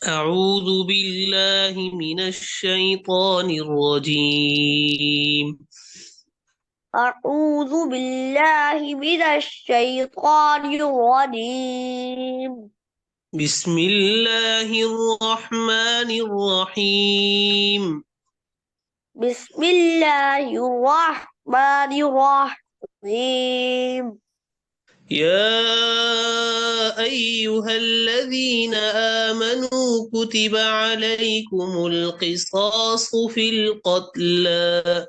أعوذ بالله من الشيطان الرجيم. أعوذ بالله من الشيطان الرجيم. بسم الله الرحمن الرحيم. بسم الله الرحمن الرحيم. يا أيها الذين آمنوا كتب عليكم القصاص في القتلى.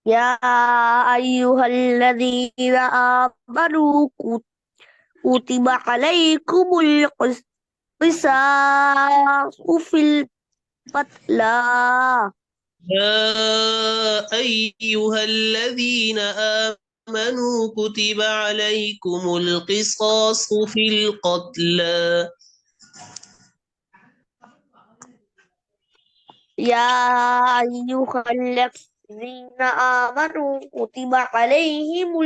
يا أيها الذين آمنوا كتب عليكم القصاص في القتلى. يا أيها الذين آمنوا كتب عليكم القصاص في القتلى. يا أيها الذين آمنوا كتب عليهم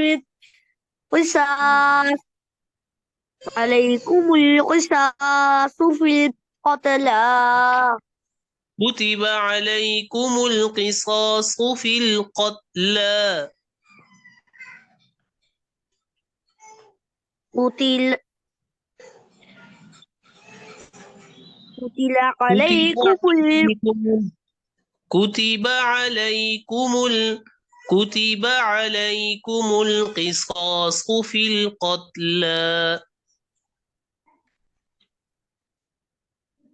القصاص عليكم القصاص في القتلى. كتب عليكم القصاص في القتلى. قتل قتل كتب عليكم عليكم كتب عليكم كتب عليكم القصاص في القتلى.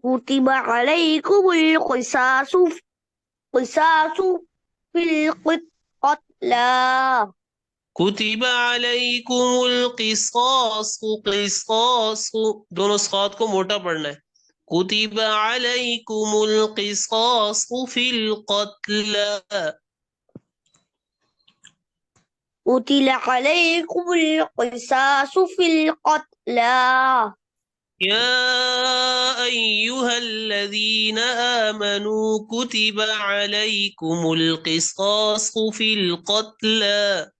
كتب عليكم القصاص في القتلى. كتب عليكم القصاص قصاص दोनों साथ को मोटा पढ़ना है. كتب عليكم القصاص في القتلى. قتل عليكم القصاص في القتلى. يا أيها الذين آمنوا كتب عليكم القصاص في القتلى.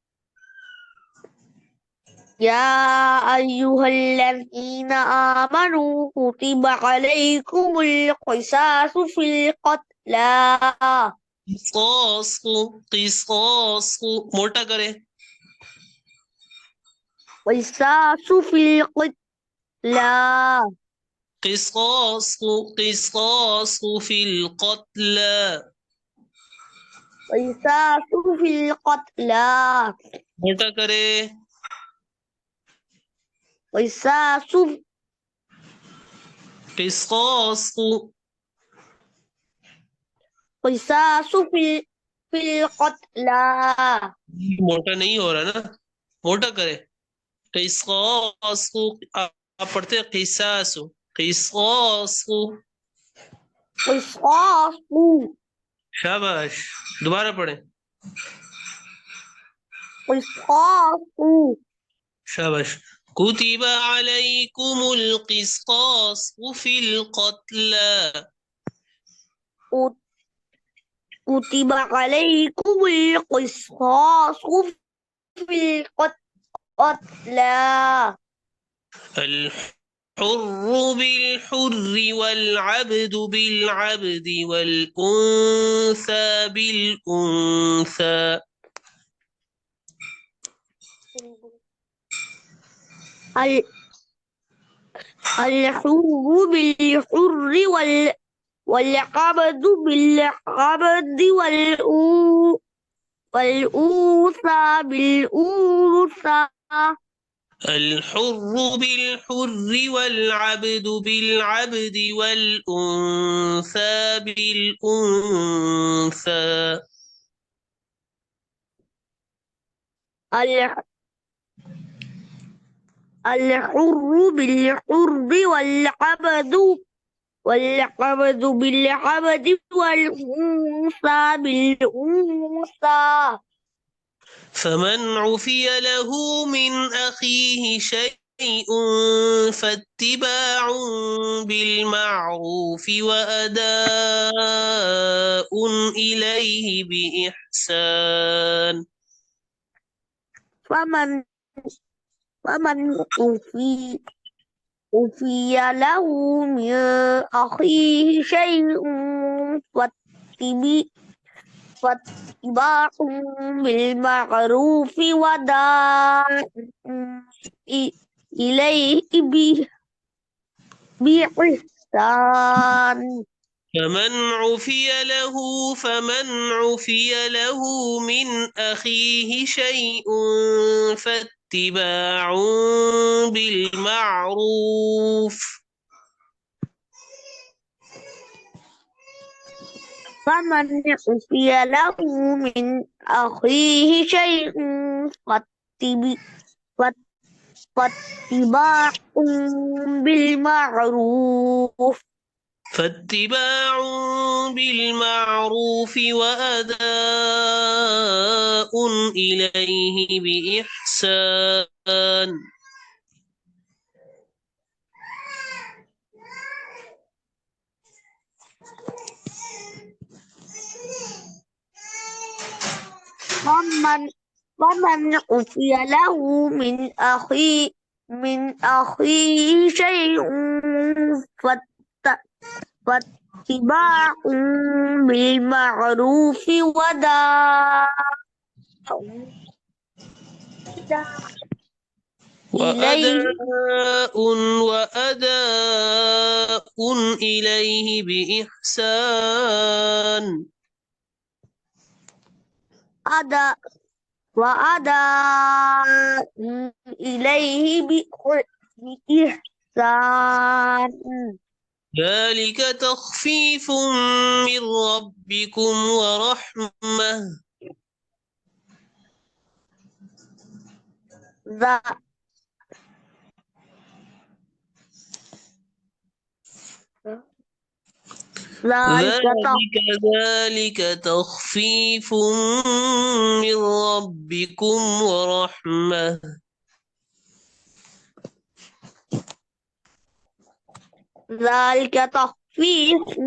يا أيها الذين آمنوا كتب عليكم القصاص في القتلى. قصاص قصاص मोटा करें. قصاص في القتلى. قصاص قصاص في القتلى. قصاص في القتلى. मोटा करें. قصاص قصاص قصاص في القتلى. मोटा नहीं हो रहा ना. मोटा करें. قصاص आप पढ़ते हैं قصاص. قصاص. قصاص शाबाश. दोबारा पढ़ें. قصاص शाबाश. كتب عليكم القصاص في القتلى. كتب عليكم القصاص في القتلى. الحر بالحر والعبد بالعبد والأنثى بالأنثى. الحر بالحر والعبد بالعبد والأنثى بالأنثى. الحر بالحر والعبد بالعبد والأنثى بالأنثى. الحر بالحر والعبد بالعبد والأنثى بالأنثى. فمن عفي له من أخيه شيء فاتباع بالمعروف وأداء إليه بإحسان. فمن فمن أوفي له من أخيه شيء فاتباع بالمعروف وداع إليه بإحسان. فمن عفي له من أخيه شيء فاتباع بالمعروف فمن عفي له من أخيه شيء فاتباع بالمعروف فاتباع بالمعروف وأداء إليه بإحسان. ومن عفي له من أخيه شيء فاتباع بالمعروف إليه وأداء إليه بإحسان. أداء وأداء إليه بإحسان. ذلك تخفيف من ربكم ورحمة. ذلك تخفيف من ربكم ورحمة. ذلك تخفيف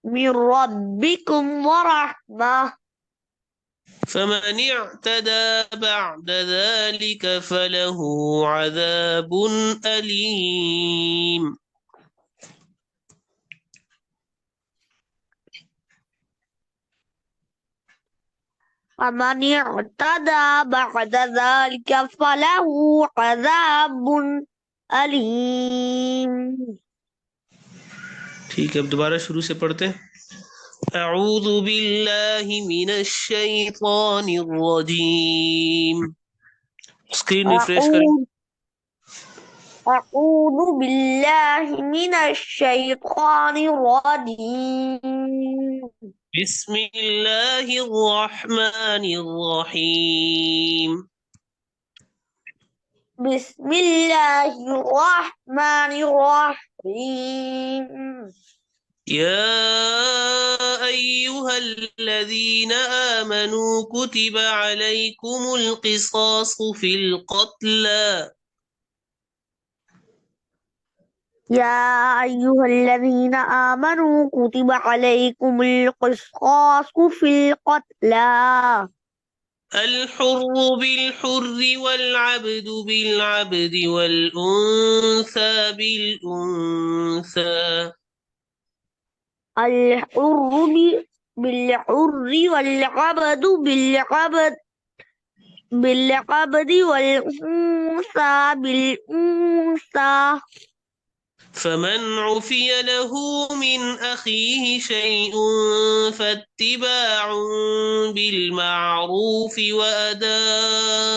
من ربكم ورحمة. فمن اعتدى بعد ذلك فله عذاب أليم. فمن اعتدى بعد ذلك فله عذاب أليم. ठीक है, अब दोबारा शुरू से पढ़ते हैं. أعوذ بالله من الشيطان الرجيم. स्क्रीन रिफ्रेश करें. أعوذ بالله من الشيطان الرجيم. بسم الله الرحمن الرحيم. بسم الله الرحمن الرحيم. يا أيها الذين آمنوا كتب عليكم القصاص في القتلى. يا أيها الذين آمنوا كتب عليكم القصاص في القتلى. الحر بالحر والعبد بالعبد والأنثى بالأنثى. الحر بالحر والعبد بالعبد والأنثى بالأنثى. فمن عفي له من أخيه شيء فاتباع بالمعروف وأداء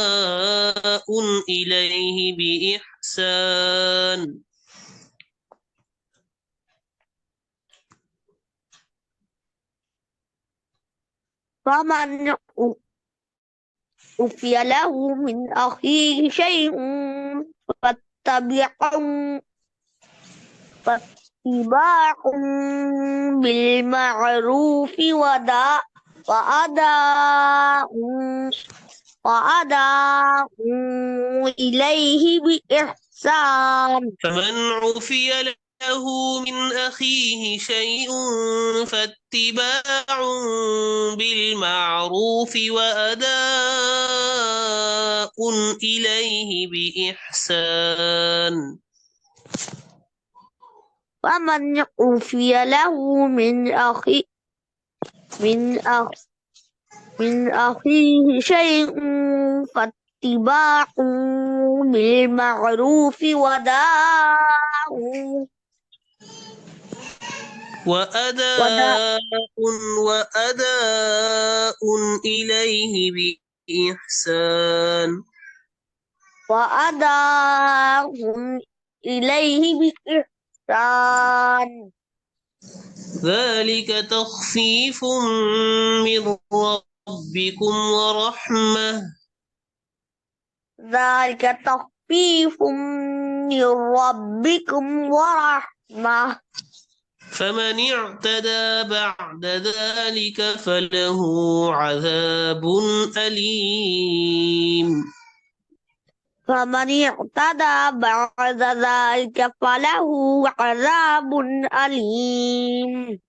إليه بإحسان. فمن عفي له من أخيه شيء فاتباع بالمعروف وأداء إليه بإحسان. فمن عفي له من أخيه شيء فاتباع بالمعروف وأداء إليه بإحسان. ومن عفي له من أخ من أخيه شيء فاتباع بالمعروف وداء وأداء وأداء إليه بإحسان. وأداء إليه بإحسان. ذلك تخفيف من ربكم ورحمة. ذلك تخفيف من ربكم ورحمة. فمن اعتدى بعد ذلك فله عذاب أليم. فمن اعتدى بعد ذلك فله عذاب أليم.